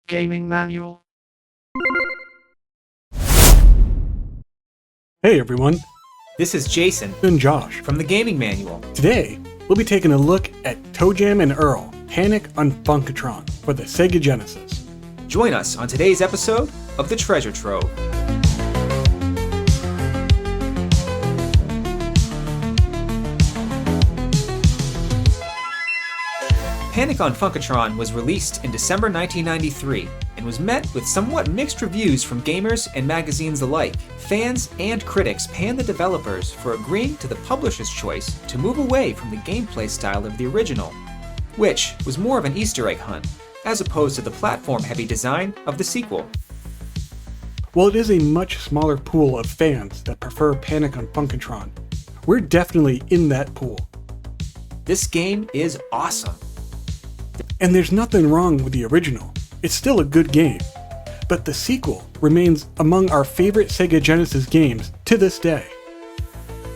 Gaming Manual. Hey everyone, This is Jason and Josh. from the Gaming Manual. Today, we'll be taking a look at ToeJam and Earl, Panic on Funkotron for the Sega Genesis. Join us on today's episode of The Treasure Trove. Panic on Funkotron was released in December 1993 and was met with somewhat mixed reviews from gamers and magazines alike. Fans and critics panned the developers for agreeing to the publisher's choice to move away from the gameplay style of the original, which was more of an Easter egg hunt, as opposed to the platform-heavy design of the sequel. While it is a much smaller pool of fans that prefer Panic on Funkotron, we're definitely in that pool. This game is awesome. And there's nothing wrong with the original. It's still a good game. But the sequel remains among our favorite Sega Genesis games to this day.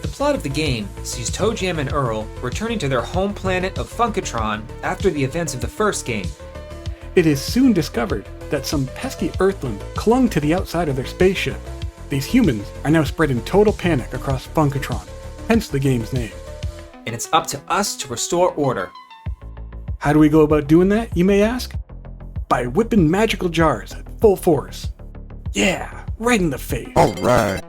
The plot of the game sees ToeJam and Earl returning to their home planet of Funkotron after the events of the first game. It is soon discovered that some pesky Earthling clung to the outside of their spaceship. These humans are now spreading total panic across Funkotron, hence the game's name. And it's up to us to restore order. How do we go about doing that, you may ask? By whipping magical jars at full force. Yeah, right in the face. Alright.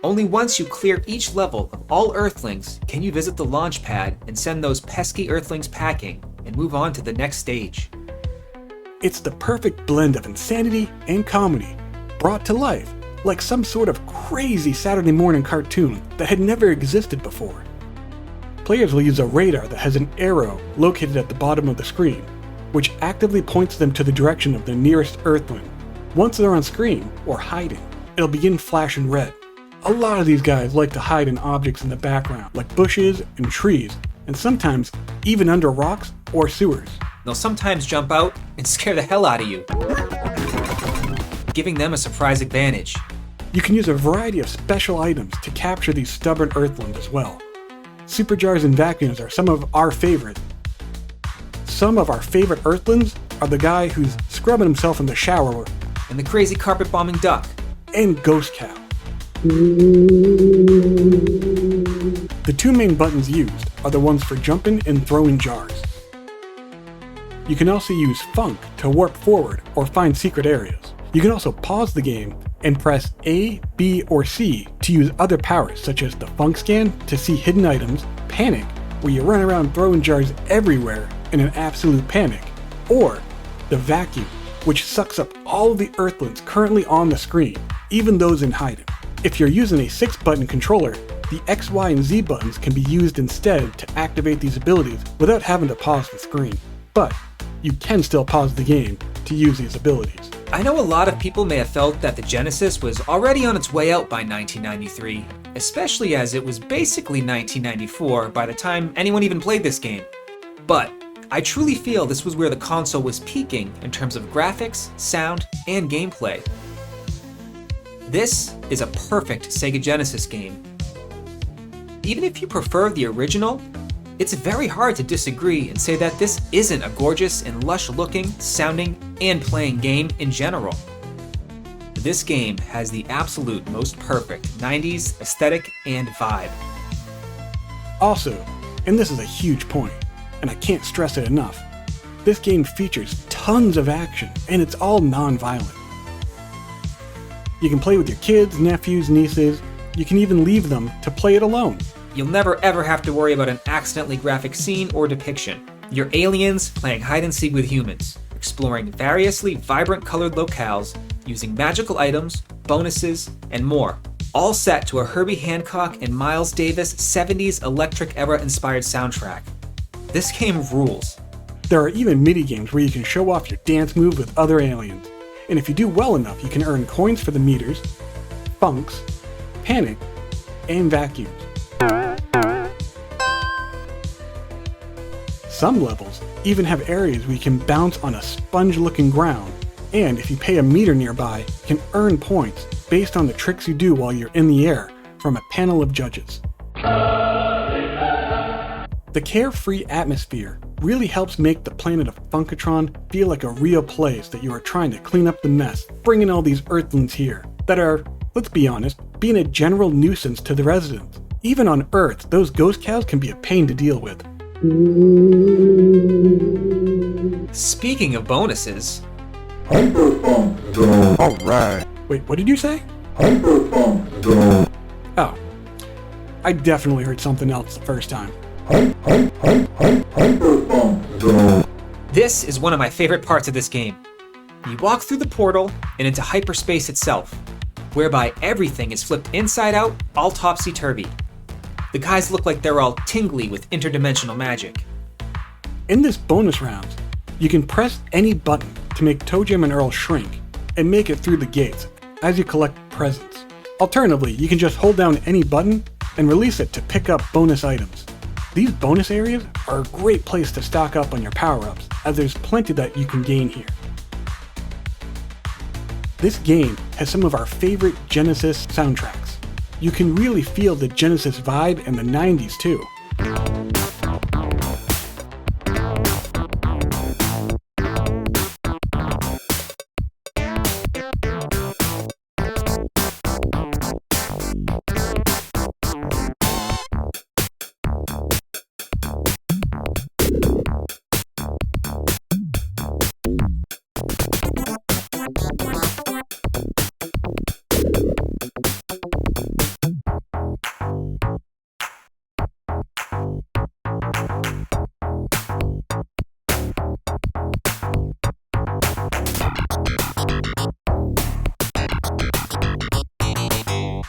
Only once you clear each level of all Earthlings can you visit the launch pad and send those pesky Earthlings packing and move on to the next stage. It's the perfect blend of insanity and comedy, brought to life like some sort of crazy Saturday morning cartoon that had never existed before. Players will use a radar that has an arrow located at the bottom of the screen, which actively points them to the direction of their nearest Earthling. Once they're on screen, or hiding, it'll begin flashing red. A lot of these guys like to hide in objects in the background, like bushes and trees, and sometimes even under rocks or sewers. They'll sometimes jump out and scare the hell out of you, giving them a surprise advantage. You can use a variety of special items to capture these stubborn Earthlings as well. Superjars and vacuums are some of our favorites. Some of our favorite Earthlings are the guy who's scrubbing himself in the shower, And the crazy carpet bombing duck. and Ghost Cow. The two main buttons used are the ones for jumping and throwing jars. You can also use Funk to warp forward or find secret areas. You can also pause the game and press A, B, or C to use other powers such as the Funk Scan to see hidden items, Panic, where you run around throwing jars everywhere in an absolute panic, or the Vacuum, which sucks up all of the Earthlings currently on the screen, even those in hiding. If you're using a 6-button controller, the X, Y, and Z buttons can be used instead to activate these abilities without having to pause the screen. But you can still pause the game to use these abilities. I know a lot of people may have felt that the Genesis was already on its way out by 1993, especially as it was basically 1994 by the time anyone even played this game. But I truly feel this was where the console was peaking in terms of graphics, sound, and gameplay. This is a perfect Sega Genesis game. Even if you prefer the original, it's very hard to disagree and say that this isn't a gorgeous and lush-looking, sounding, and playing game in general. This game has the absolute most perfect 90s aesthetic and vibe. Also, and this is a huge point, and I can't stress it enough, this game features tons of action, and it's all non-violent. You can play with your kids, nephews, nieces. You can even leave them to play it alone. You'll never ever have to worry about an accidentally graphic scene or depiction. You're aliens playing hide and seek with humans, exploring variously vibrant colored locales, using magical items, bonuses, and more. All set to a Herbie Hancock and Miles Davis 70s electric era inspired soundtrack. This game rules. There are even mini-games where you can show off your dance move with other aliens. And if you do well enough, you can earn coins for the meters, funks, panic, and vacuums. Some levels even have areas where you can bounce on a sponge-looking ground, and if you pay a meter nearby, you can earn points based on the tricks you do while you're in the air from a panel of judges. The carefree atmosphere really helps make the planet of Funkotron feel like a real place that you are trying to clean up the mess, bringing all these Earthlings here that are, let's be honest, being a general nuisance to the residents. Even on Earth, those ghost cows can be a pain to deal with. Speaking of bonuses... Alright. Wait, what did you say? Oh. I definitely heard something else the first time. This is one of my favorite parts of this game. You walk through the portal and into hyperspace itself, whereby everything is flipped inside out, all topsy-turvy. The guys look like they're all tingly with interdimensional magic. In this bonus round, you can press any button to make ToeJam and Earl shrink and make it through the gates as you collect presents. Alternatively, you can just hold down any button and release it to pick up bonus items. These bonus areas are a great place to stock up on your power-ups, as there's plenty that you can gain here. This game has some of our favorite Genesis soundtracks. You can really feel the Genesis vibe in the 90s too.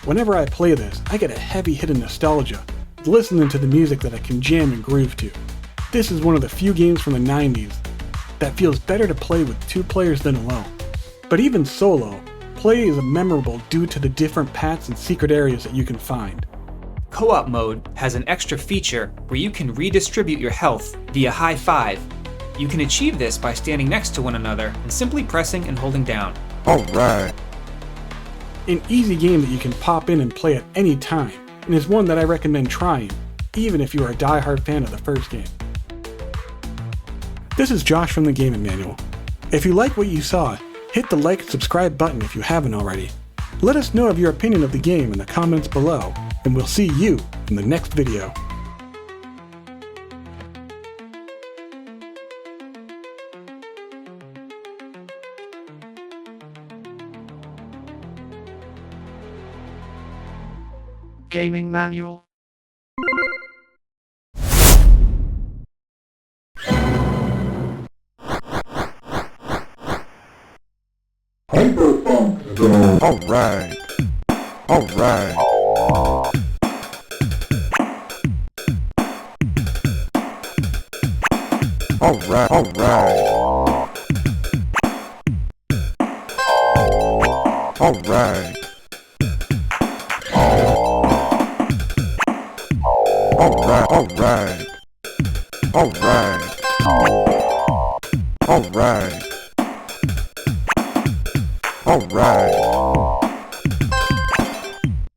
Whenever I play this, I get a heavy hit of nostalgia, listening to the music that I can jam and groove to. This is one of the few games from the 90s that feels better to play with 2 players than alone. But even solo, play is memorable due to the different paths and secret areas that you can find. Co-op mode has an extra feature where you can redistribute your health via high five. You can achieve this by standing next to one another and simply pressing and holding down. Alright. An easy game that you can pop in and play at any time, and is one that I recommend trying, even if you are a die-hard fan of the first game. This is Josh from the Gaming Manual. If you like what you saw, hit the like and subscribe button if you haven't already. Let us know of your opinion of the game in the comments below, and we'll see you in the next video. Gaming Manual. Alright. Alright. Alright. Alright. Alright. Alright, alright. Alright. Alright. Alright.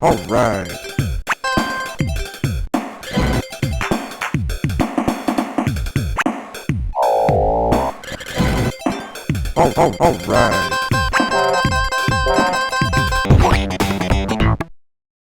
Alright. Alright.